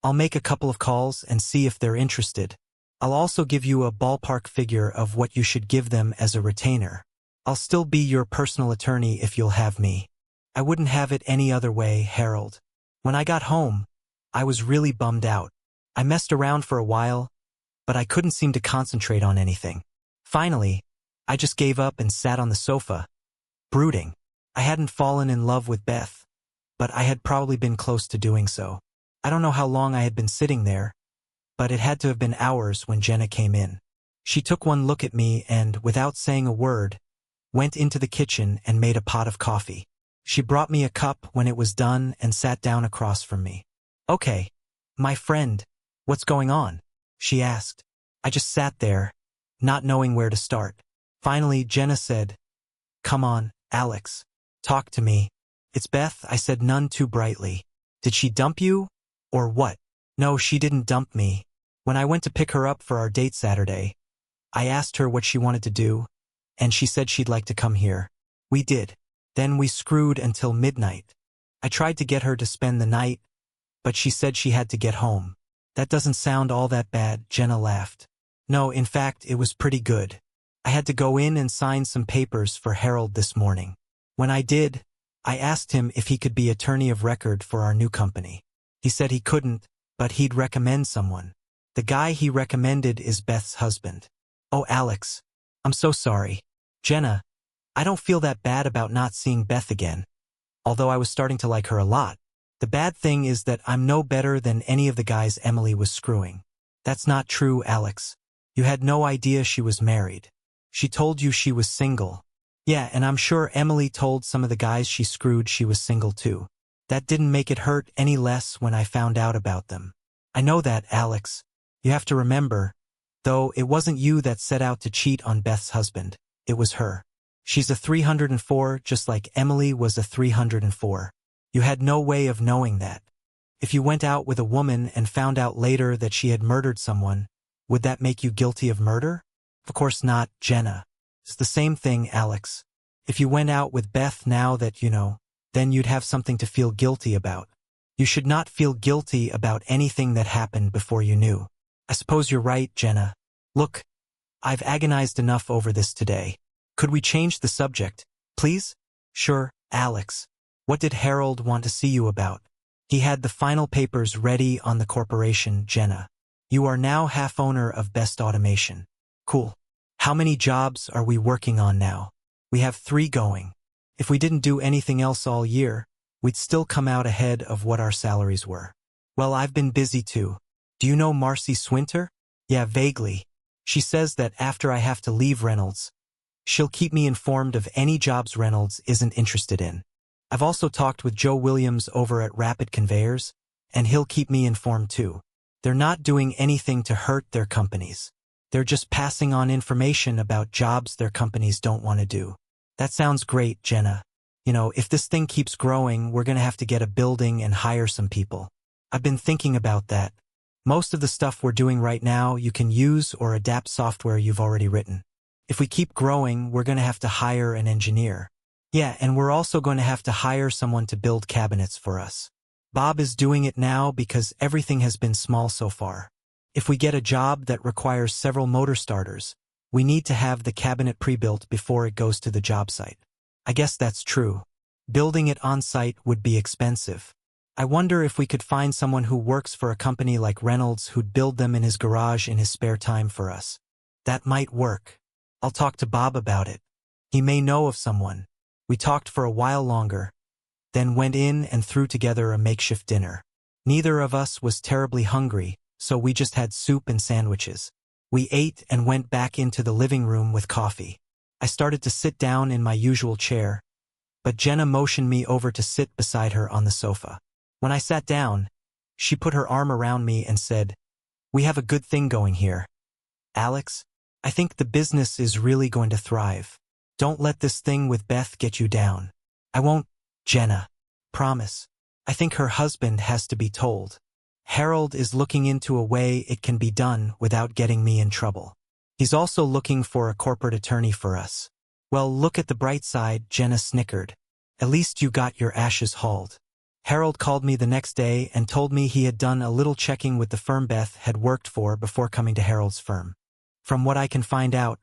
I'll make a couple of calls and see if they're interested. I'll also give you a ballpark figure of what you should give them as a retainer. I'll still be your personal attorney if you'll have me. I wouldn't have it any other way, Harold. When I got home, I was really bummed out. I messed around for a while, but I couldn't seem to concentrate on anything. Finally, I just gave up and sat on the sofa, brooding. I hadn't fallen in love with Beth, but I had probably been close to doing so. I don't know how long I had been sitting there, but it had to have been hours when Jenna came in. She took one look at me and, without saying a word, went into the kitchen and made a pot of coffee. She brought me a cup when it was done and sat down across from me. Okay, my friend, what's going on? She asked. I just sat there, not knowing where to start. Finally, Jenna said, Come on, Alex. Talk to me. It's Beth, I said, none too brightly. Did she dump you? Or what? No, she didn't dump me. When I went to pick her up for our date Saturday, I asked her what she wanted to do, and she said she'd like to come here. We did. Then we screwed until midnight. I tried to get her to spend the night, but she said she had to get home. That doesn't sound all that bad, Jenna laughed. No, in fact, it was pretty good. I had to go in and sign some papers for Harold this morning. When I did, I asked him if he could be attorney of record for our new company. He said he couldn't, but he'd recommend someone. The guy he recommended is Beth's husband. Oh, Alex, I'm so sorry. Jenna, I don't feel that bad about not seeing Beth again, although I was starting to like her a lot. The bad thing is that I'm no better than any of the guys Emily was screwing. That's not true, Alex. You had no idea she was married. She told you she was single. Yeah, and I'm sure Emily told some of the guys she screwed she was single too. That didn't make it hurt any less when I found out about them. I know that, Alex. You have to remember, though, it wasn't you that set out to cheat on Beth's husband. It was her. She's a 304 just like Emily was a 304. You had no way of knowing that. If you went out with a woman and found out later that she had murdered someone, would that make you guilty of murder? Of course not, Jenna. It's the same thing, Alex. If you went out with Beth now that you know, then you'd have something to feel guilty about. You should not feel guilty about anything that happened before you knew. I suppose you're right, Jenna. Look, I've agonized enough over this today. Could we change the subject, please? Sure, Alex. What did Harold want to see you about? He had the final papers ready on the corporation, Jenna. You are now half owner of Best Automation. Cool. How many jobs are we working on now? We have 3 going. If we didn't do anything else all year, we'd still come out ahead of what our salaries were. Well, I've been busy too. Do you know Marcy Swinter? Yeah, vaguely. She says that after I have to leave Reynolds, she'll keep me informed of any jobs Reynolds isn't interested in. I've also talked with Joe Williams over at Rapid Conveyors, and he'll keep me informed too. They're not doing anything to hurt their companies. They're just passing on information about jobs their companies don't want to do. That sounds great, Jenna. You know, if this thing keeps growing, we're going to have to get a building and hire some people. I've been thinking about that. Most of the stuff we're doing right now, you can use or adapt software you've already written. If we keep growing, we're going to have to hire an engineer. Yeah, and we're also going to have to hire someone to build cabinets for us. Bob is doing it now because everything has been small so far. If we get a job that requires several motor starters, we need to have the cabinet pre-built before it goes to the job site. I guess that's true. Building it on-site would be expensive. I wonder if we could find someone who works for a company like Reynolds who'd build them in his garage in his spare time for us. That might work. I'll talk to Bob about it. He may know of someone. We talked for a while longer, then went in and threw together a makeshift dinner. Neither of us was terribly hungry, so we just had soup and sandwiches. We ate and went back into the living room with coffee. I started to sit down in my usual chair, but Jenna motioned me over to sit beside her on the sofa. When I sat down, she put her arm around me and said, "We have a good thing going here. Alex, I think the business is really going to thrive. Don't let this thing with Beth get you down." "I won't, Jenna. Promise. I think her husband has to be told. Harold is looking into a way it can be done without getting me in trouble. He's also looking for a corporate attorney for us." "Well, look at the bright side," Jenna snickered. "At least you got your ashes hauled." Harold called me the next day and told me he had done a little checking with the firm Beth had worked for before coming to Harold's firm. From what I can find out,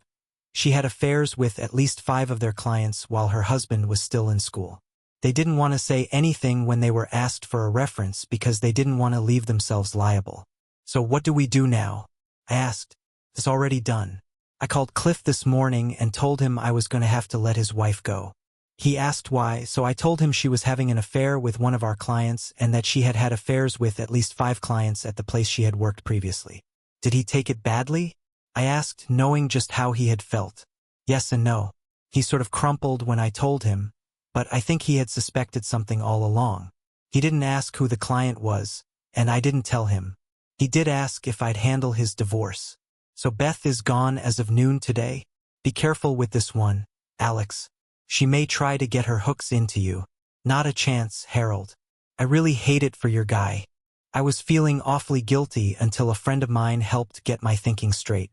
she had affairs with at least 5 of their clients while her husband was still in school. They didn't want to say anything when they were asked for a reference because they didn't want to leave themselves liable. "So what do we do now?" I asked. "It's already done. I called Cliff this morning and told him I was going to have to let his wife go. He asked why, so I told him she was having an affair with one of our clients and that she had had affairs with at least 5 clients at the place she had worked previously." "Did he take it badly?" I asked, knowing just how he had felt. "Yes and no. He sort of crumpled when I told him, but I think he had suspected something all along. He didn't ask who the client was, and I didn't tell him. He did ask if I'd handle his divorce. So Beth is gone as of noon today? Be careful with this one, Alex. She may try to get her hooks into you." "Not a chance, Harold. I really hate it for your guy." I was feeling awfully guilty until a friend of mine helped get my thinking straight.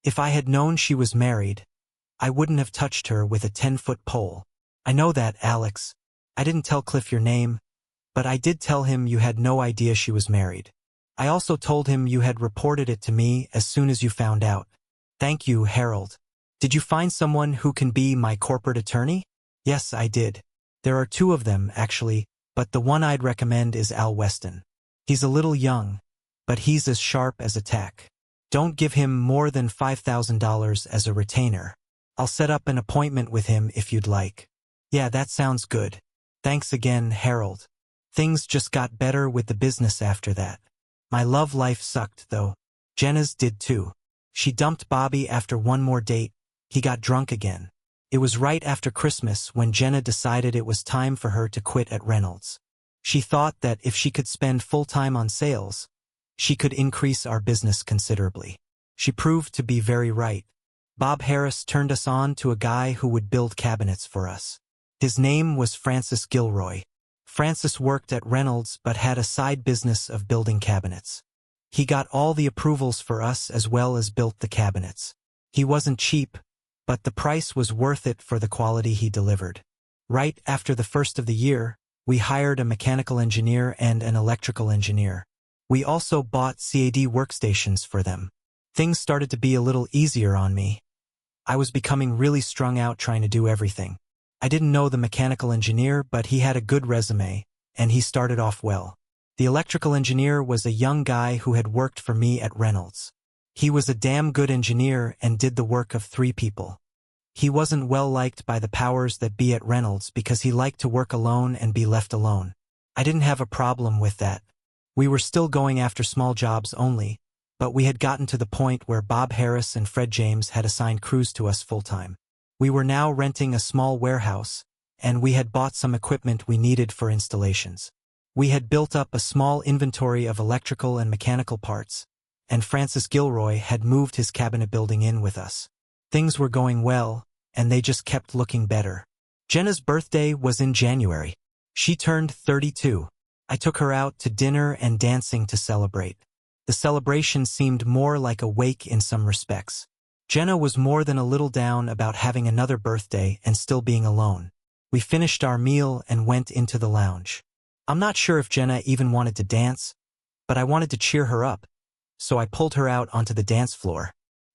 If I had known she was married, I wouldn't have touched her with a 10-foot pole. "I know that, Alex. I didn't tell Cliff your name, but I did tell him you had no idea she was married. I also told him you had reported it to me as soon as you found out." "Thank you, Harold. Did you find someone who can be my corporate attorney? Yes, I did. There are 2 of them, actually, but the one I'd recommend is Al Weston. He's a little young, but he's as sharp as a tack. Don't give him more than $5,000 as a retainer. I'll set up an appointment with him if you'd like. Yeah, that sounds good. Thanks again, Harold. Things just got better with the business after that. My love life sucked, though. Jenna's did too. She dumped Bobby after one more date. He got drunk again. It was right after Christmas when Jenna decided it was time for her to quit at Reynolds. She thought that if she could spend full time on sales, she could increase our business considerably. She proved to be very right. Bob Harris turned us on to a guy who would build cabinets for us. His name was Francis Gilroy. Francis worked at Reynolds but had a side business of building cabinets. He got all the approvals for us as well as built the cabinets. He wasn't cheap, but the price was worth it for the quality he delivered. Right after the first of the year, we hired a mechanical engineer and an electrical engineer. We also bought CAD workstations for them. Things started to be a little easier on me. I was becoming really strung out trying to do everything. I didn't know the mechanical engineer, but he had a good resume, and he started off well. The electrical engineer was a young guy who had worked for me at Reynolds. He was a damn good engineer and did the work of 3 people. He wasn't well liked by the powers that be at Reynolds because he liked to work alone and be left alone. I didn't have a problem with that. We were still going after small jobs only, but we had gotten to the point where Bob Harris and Fred James had assigned crews to us full-time. We were now renting a small warehouse, and we had bought some equipment we needed for installations. We had built up a small inventory of electrical and mechanical parts, and Francis Gilroy had moved his cabinet building in with us. Things were going well, and they just kept looking better. Jenna's birthday was in January. She turned 32. I took her out to dinner and dancing to celebrate. The celebration seemed more like a wake in some respects. Jenna was more than a little down about having another birthday and still being alone. We finished our meal and went into the lounge. I'm not sure if Jenna even wanted to dance, but I wanted to cheer her up, so I pulled her out onto the dance floor.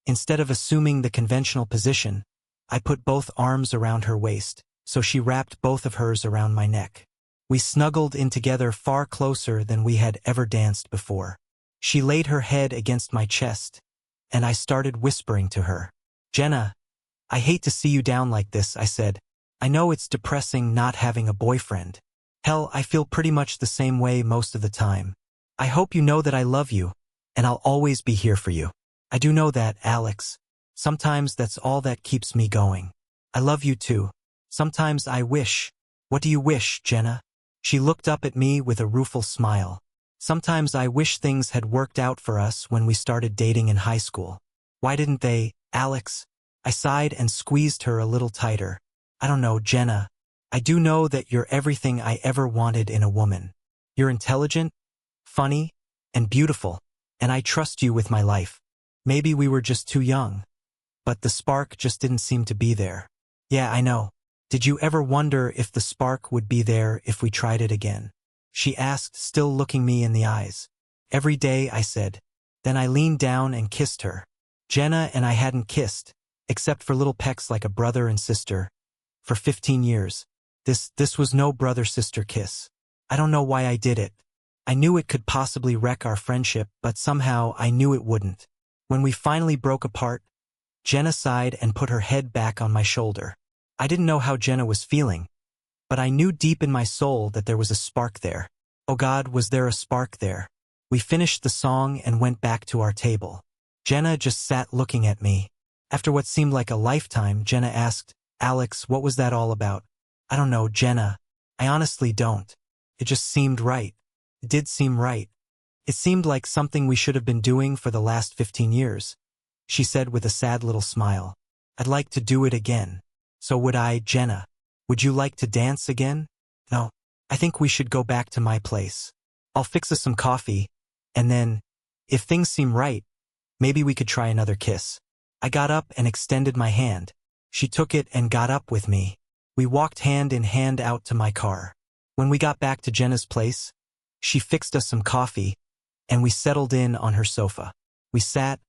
Instead of assuming the conventional position, I put both arms around her waist, so she wrapped both of hers around my neck. We snuggled in together far closer than we had ever danced before. She laid her head against my chest, and I started whispering to her. Jenna, I hate to see you down like this, I said. I know it's depressing not having a boyfriend. Hell, I feel pretty much the same way most of the time. I hope you know that I love you, and I'll always be here for you. I do know that, Alex. Sometimes that's all that keeps me going. I love you too. Sometimes I wish. What do you wish, Jenna? She looked up at me with a rueful smile. Sometimes I wish things had worked out for us when we started dating in high school. Why didn't they, Alex? I sighed and squeezed her a little tighter. I don't know, Jenna. I do know that you're everything I ever wanted in a woman. You're intelligent, funny, and beautiful, and I trust you with my life. Maybe we were just too young, but the spark just didn't seem to be there. Yeah, I know. Did you ever wonder if the spark would be there if we tried it again? She asked, still looking me in the eyes. Every day, I said. Then I leaned down and kissed her. Jenna and I hadn't kissed, except for little pecks like a brother and sister, for 15 years. This was no brother-sister kiss. I don't know why I did it. I knew it could possibly wreck our friendship, but somehow I knew it wouldn't. When we finally broke apart, Jenna sighed and put her head back on my shoulder. I didn't know how Jenna was feeling, but I knew deep in my soul that there was a spark there. Oh God, was there a spark there? We finished the song and went back to our table. Jenna just sat looking at me. After what seemed like a lifetime, Jenna asked, Alex, what was that all about? I don't know, Jenna. I honestly don't. It just seemed right. It did seem right. It seemed like something we should have been doing for the last 15 years. She said with a sad little smile. I'd like to do it again. So would I, Jenna. Would you like to dance again? No. I think we should go back to my place. I'll fix us some coffee, and then, if things seem right, maybe we could try another kiss. I got up and extended my hand. She took it and got up with me. We walked hand in hand out to my car. When we got back to Jenna's place, she fixed us some coffee, and we settled in on her sofa. We sat,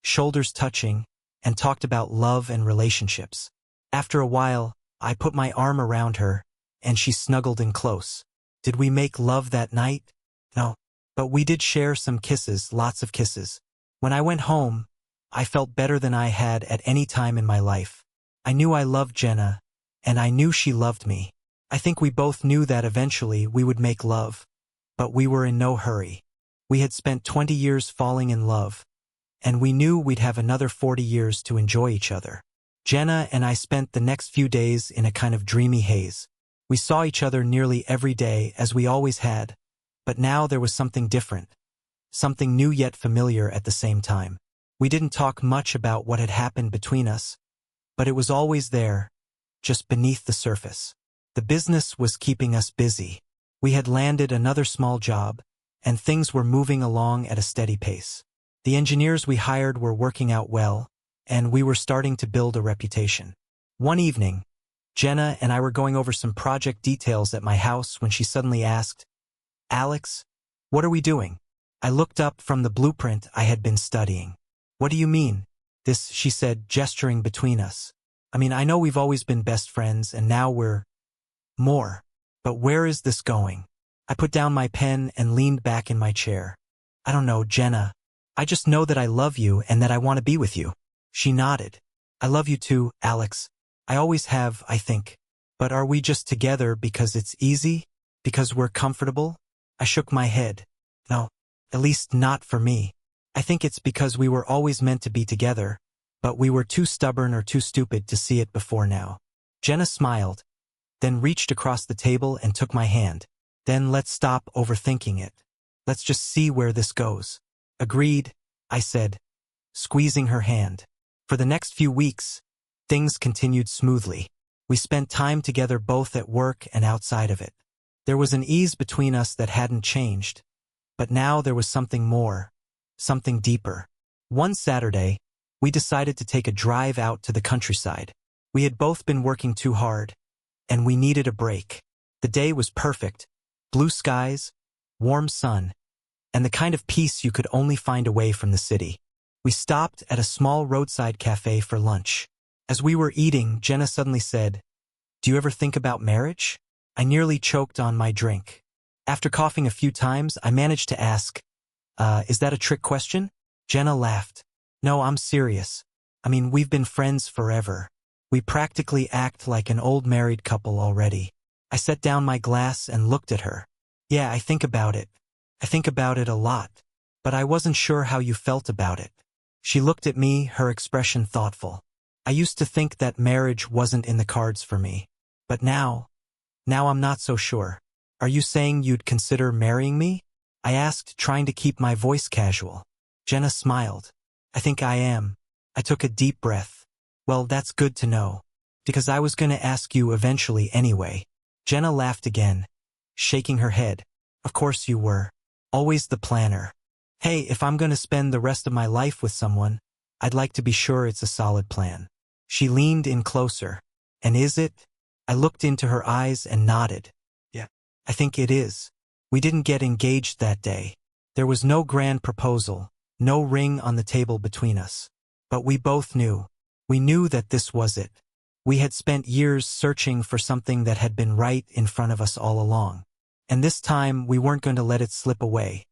shoulders touching, and talked about love and relationships. After a while, I put my arm around her, and she snuggled in close. Did we make love that night? No. But we did share some kisses, lots of kisses. When I went home, I felt better than I had at any time in my life. I knew I loved Jenna, and I knew she loved me. I think we both knew that eventually we would make love, but we were in no hurry. We had spent 20 years falling in love, and we knew we'd have another 40 years to enjoy each other. Jenna and I spent the next few days in a kind of dreamy haze. We saw each other nearly every day, as we always had, but now there was something different, something new yet familiar at the same time. We didn't talk much about what had happened between us, but it was always there, just beneath the surface. The business was keeping us busy. We had landed another small job, and things were moving along at a steady pace. The engineers we hired were working out well, and we were starting to build a reputation. One evening, Jenna and I were going over some project details at my house when she suddenly asked, "Alex, what are we doing?" I looked up from the blueprint I had been studying. "What do you mean?" "This," she said, gesturing between us. "I mean, I know we've always been best friends, and now we're more. But where is this going?" I put down my pen and leaned back in my chair. "I don't know, Jenna. I just know that I love you and that I want to be with you." She nodded. "I love you too, Alex. I always have, I think. But are we just together because it's easy? Because we're comfortable?" I shook my head. "No, at least not for me. I think it's because we were always meant to be together, but we were too stubborn or too stupid to see it before now." Jenna smiled, then reached across the table and took my hand. "Then let's stop overthinking it. Let's just see where this goes." "Agreed," I said, squeezing her hand. For the next few weeks, things continued smoothly. We spent time together both at work and outside of it. There was an ease between us that hadn't changed, but now there was something more, something deeper. One Saturday, we decided to take a drive out to the countryside. We had both been working too hard, and we needed a break. The day was perfect, blue skies, warm sun, and the kind of peace you could only find away from the city. We stopped at a small roadside cafe for lunch. As we were eating, Jenna suddenly said, "Do you ever think about marriage?" I nearly choked on my drink. After coughing a few times, I managed to ask, "Is that a trick question?" Jenna laughed. "No, I'm serious. I mean, we've been friends forever. We practically act like an old married couple already." I set down my glass and looked at her. "Yeah, I think about it. I think about it a lot. But I wasn't sure how you felt about it." She looked at me, her expression thoughtful. "I used to think that marriage wasn't in the cards for me. But now I'm not so sure." "Are you saying you'd consider marrying me?" I asked, trying to keep my voice casual. Jenna smiled. "I think I am." I took a deep breath. "Well, that's good to know. Because I was going to ask you eventually anyway." Jenna laughed again, shaking her head. "Of course you were. Always the planner. Hey, if I'm going to spend the rest of my life with someone, I'd like to be sure it's a solid plan." She leaned in closer. "And is it?" I looked into her eyes and nodded. "Yeah, I think it is." We didn't get engaged that day. There was no grand proposal, no ring on the table between us. But we both knew. We knew that this was it. We had spent years searching for something that had been right in front of us all along. And this time, we weren't going to let it slip away.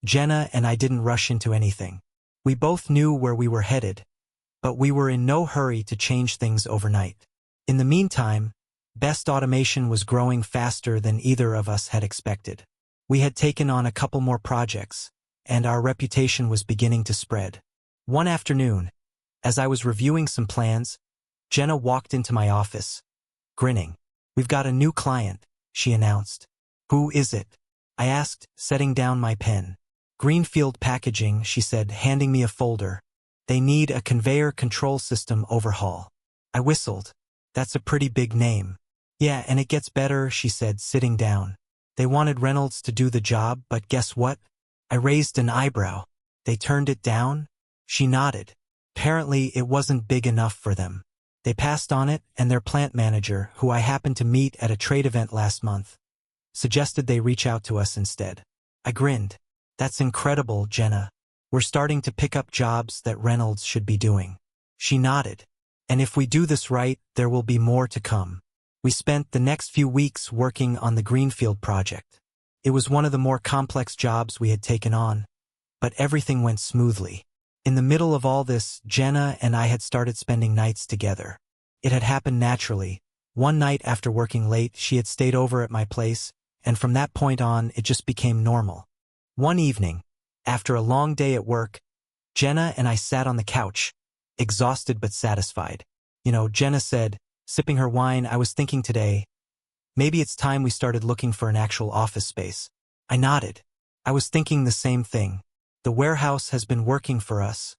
Jenna and I didn't rush into anything. We both knew where we were headed, but we were in no hurry to change things overnight. In the meantime, Best Automation was growing faster than either of us had expected. We had taken on a couple more projects, and our reputation was beginning to spread. One afternoon, as I was reviewing some plans, Jenna walked into my office, grinning. "We've got a new client," she announced. "Who is it?" I asked, setting down my pen. "Greenfield Packaging," she said, handing me a folder. "They need a conveyor control system overhaul." I whistled. "That's a pretty big name." "Yeah, and it gets better," she said, sitting down. "They wanted Reynolds to do the job, but guess what?" I raised an eyebrow. "They turned it down?" She nodded. Apparently, it wasn't big enough for them. They passed on it, and their plant manager, who I happened to meet at a trade event last month, suggested they reach out to us instead. I grinned. "That's incredible, Jenna. We're starting to pick up jobs that Reynolds should be doing." She nodded. And if we do this right, there will be more to come. We spent the next few weeks working on the Greenfield project. It was one of the more complex jobs we had taken on, but everything went smoothly. In the middle of all this, Jenna and I had started spending nights together. It had happened naturally. One night after working late, she had stayed over at my place, and from that point on, it just became normal. One evening, after a long day at work, Jenna and I sat on the couch, exhausted but satisfied. Jenna said, sipping her wine, I was thinking today, maybe it's time we started looking for an actual office space. I nodded. I was thinking the same thing. The warehouse has been working for us,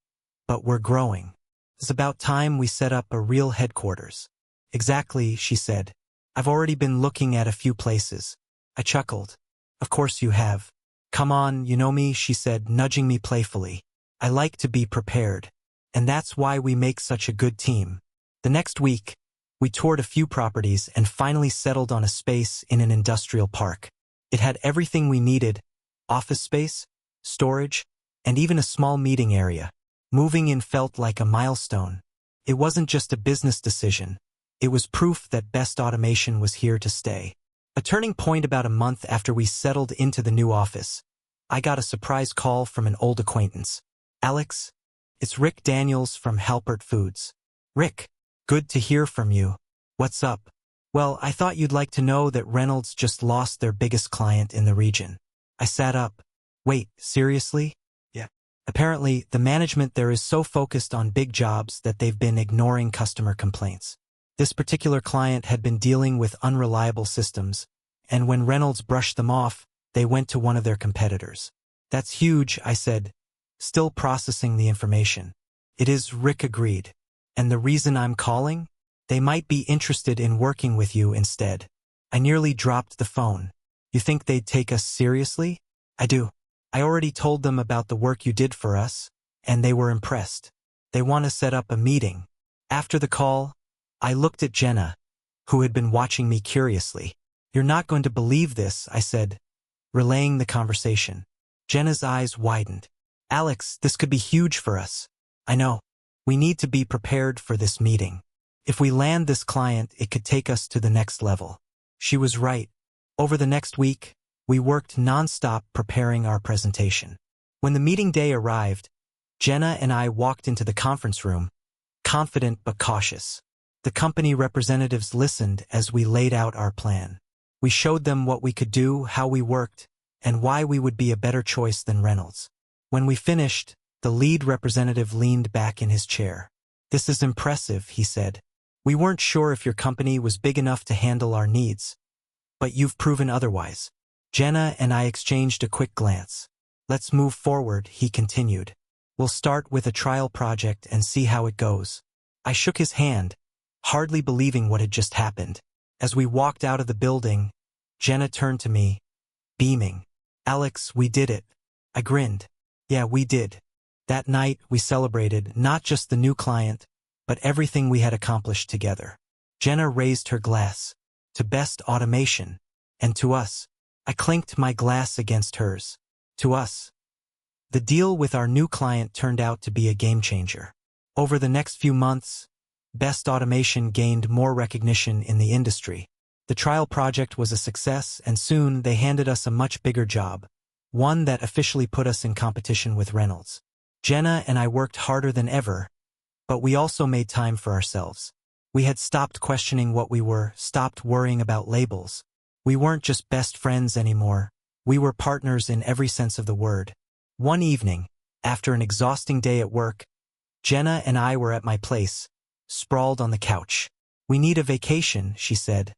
but we're growing. It's about time we set up a real headquarters. Exactly, she said. I've already been looking at a few places. I chuckled. Of course you have. Come on, you know me, she said, nudging me playfully. I like to be prepared. And that's why we make such a good team. The next week, we toured a few properties and finally settled on a space in an industrial park. It had everything we needed: office space, storage, and even a small meeting area. Moving in felt like a milestone. It wasn't just a business decision. It was proof that Best Automation was here to stay. A turning point about a month after we settled into the new office. I got a surprise call from an old acquaintance. Alex, it's Rick Daniels from Halpert Foods. Rick, good to hear from you. What's up? Well, I thought you'd like to know that Reynolds just lost their biggest client in the region. I sat up. Wait, seriously? Yeah. Apparently, the management there is so focused on big jobs that they've been ignoring customer complaints. This particular client had been dealing with unreliable systems, and when Reynolds brushed them off, they went to one of their competitors. That's huge, I said, still processing the information. It is, Rick agreed. And the reason I'm calling? They might be interested in working with you instead. I nearly dropped the phone. You think they'd take us seriously? I do. I already told them about the work you did for us, and they were impressed. They want to set up a meeting. After the call, I looked at Jenna, who had been watching me curiously. You're not going to believe this, I said, relaying the conversation. Jenna's eyes widened. Alex, this could be huge for us. I know. We need to be prepared for this meeting. If we land this client, it could take us to the next level. She was right. Over the next week, we worked non-stop preparing our presentation. When the meeting day arrived, Jenna and I walked into the conference room, confident but cautious. The company representatives listened as we laid out our plan. We showed them what we could do, how we worked, and why we would be a better choice than Reynolds. When we finished, the lead representative leaned back in his chair. This is impressive, he said. We weren't sure if your company was big enough to handle our needs, but you've proven otherwise. Jenna and I exchanged a quick glance. Let's move forward, he continued. We'll start with a trial project and see how it goes. I shook his hand, hardly believing what had just happened. As we walked out of the building, Jenna turned to me, beaming. Alex, we did it. I grinned. Yeah, we did. That night, we celebrated not just the new client, but everything we had accomplished together. Jenna raised her glass. To Best Automation. And to us. I clinked my glass against hers. To us. The deal with our new client turned out to be a game changer. Over the next few months, Best Automation gained more recognition in the industry. The trial project was a success, and soon they handed us a much bigger job, one that officially put us in competition with Reynolds. Jenna and I worked harder than ever, but we also made time for ourselves. We had stopped questioning what we were, stopped worrying about labels. We weren't just best friends anymore. We were partners in every sense of the word. One evening, after an exhausting day at work, Jenna and I were at my place, sprawled on the couch. We need a vacation, she said,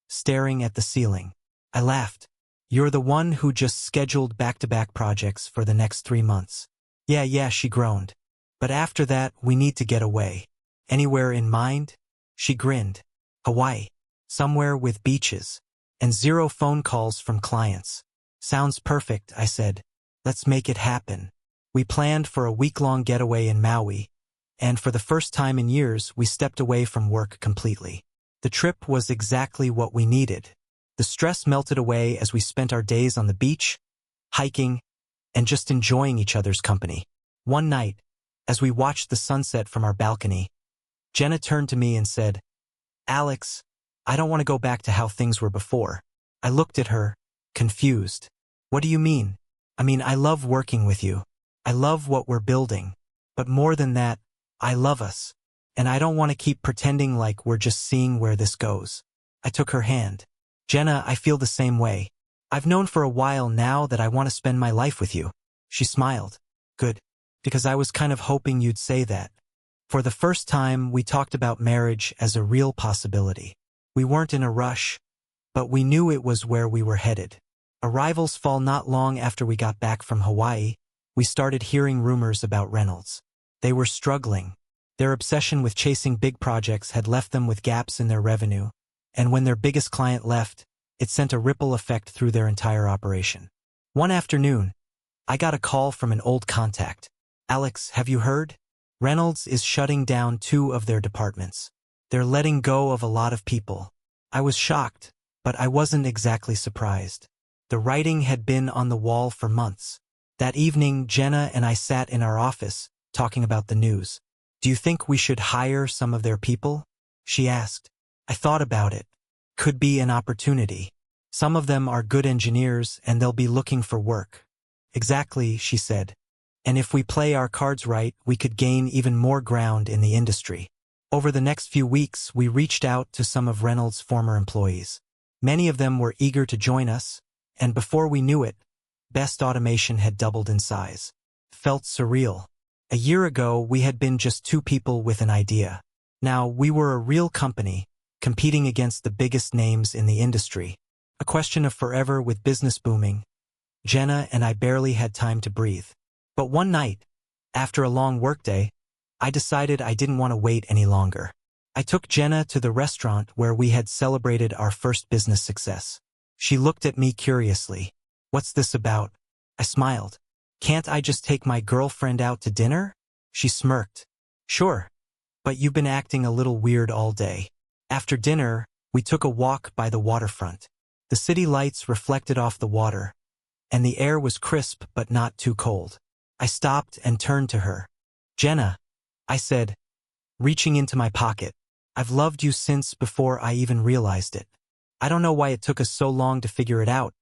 staring at the ceiling. I laughed. You're the one who just scheduled back-to-back projects for the next 3 months. Yeah, she groaned. But after that, we need to get away. Anywhere in mind? She grinned. Hawaii. Somewhere with beaches. And 0 phone calls from clients. Sounds perfect, I said. Let's make it happen. We planned for a week-long getaway in Maui, and for the first time in years, we stepped away from work completely. The trip was exactly what we needed. The stress melted away as we spent our days on the beach, hiking, and just enjoying each other's company. One night, as we watched the sunset from our balcony, Jenna turned to me and said, Alex, I don't want to go back to how things were before. I looked at her, confused. What do you mean? I love working with you. I love what we're building. But more than that, I love us. And I don't want to keep pretending like we're just seeing where this goes. I took her hand. Jenna, I feel the same way. I've known for a while now that I want to spend my life with you. She smiled. Good. Because I was kind of hoping you'd say that. For the first time, we talked about marriage as a real possibility. We weren't in a rush, but we knew it was where we were headed. Arrivals fall not long after we got back from Hawaii. We started hearing rumors about Reynolds. They were struggling. Their obsession with chasing big projects had left them with gaps in their revenue, and when their biggest client left, it sent a ripple effect through their entire operation. One afternoon, I got a call from an old contact. Alex, have you heard? Reynolds is shutting down 2 of their departments. They're letting go of a lot of people. I was shocked, but I wasn't exactly surprised. The writing had been on the wall for months. That evening, Jenna and I sat in our office, talking about the news. Do you think we should hire some of their people? She asked. I thought about it. Could be an opportunity. Some of them are good engineers and they'll be looking for work. Exactly, she said. And if we play our cards right, we could gain even more ground in the industry. Over the next few weeks, we reached out to some of Reynolds' former employees. Many of them were eager to join us, and before we knew it, Best Automation had doubled in size. Felt surreal. A year ago, we had been just 2 people with an idea. Now, we were a real company, competing against the biggest names in the industry. A question of forever with business booming. Jenna and I barely had time to breathe. But one night, after a long workday, I decided I didn't want to wait any longer. I took Jenna to the restaurant where we had celebrated our first business success. She looked at me curiously. What's this about? I smiled. Can't I just take my girlfriend out to dinner? She smirked. Sure, but you've been acting a little weird all day. After dinner, we took a walk by the waterfront. The city lights reflected off the water, and the air was crisp but not too cold. I stopped and turned to her. Jenna, I said, reaching into my pocket. I've loved you since before I even realized it. I don't know why it took us so long to figure it out,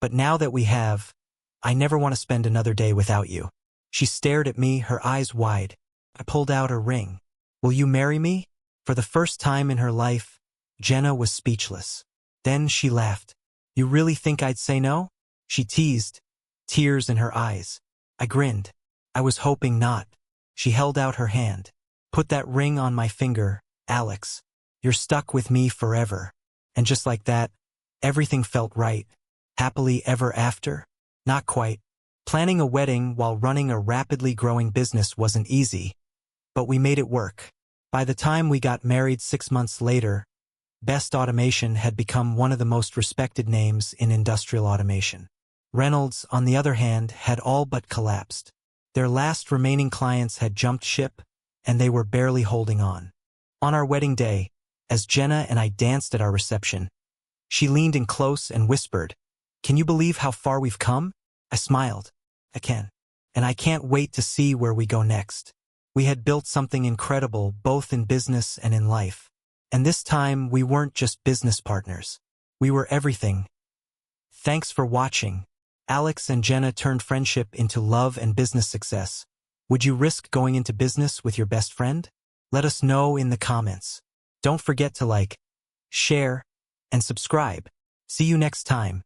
but now that we have, I never want to spend another day without you. She stared at me, her eyes wide. I pulled out a ring. Will you marry me? For the first time in her life, Jenna was speechless. Then she laughed. You really think I'd say no? She teased, tears in her eyes. I grinned. I was hoping not. She held out her hand. Put that ring on my finger, Alex. You're stuck with me forever. And just like that, everything felt right. Happily ever after? Not quite. Planning a wedding while running a rapidly growing business wasn't easy, but we made it work. By the time we got married 6 months later, Best Automation had become one of the most respected names in industrial automation. Reynolds, on the other hand, had all but collapsed. Their last remaining clients had jumped ship, and they were barely holding on. On our wedding day, as Jenna and I danced at our reception, she leaned in close and whispered, Can you believe how far we've come? I smiled. I can. And I can't wait to see where we go next. We had built something incredible both in business and in life. And this time, we weren't just business partners. We were everything. Thanks for watching. Alex and Jenna turned friendship into love and business success. Would you risk going into business with your best friend? Let us know in the comments. Don't forget to like, share, and subscribe. See you next time.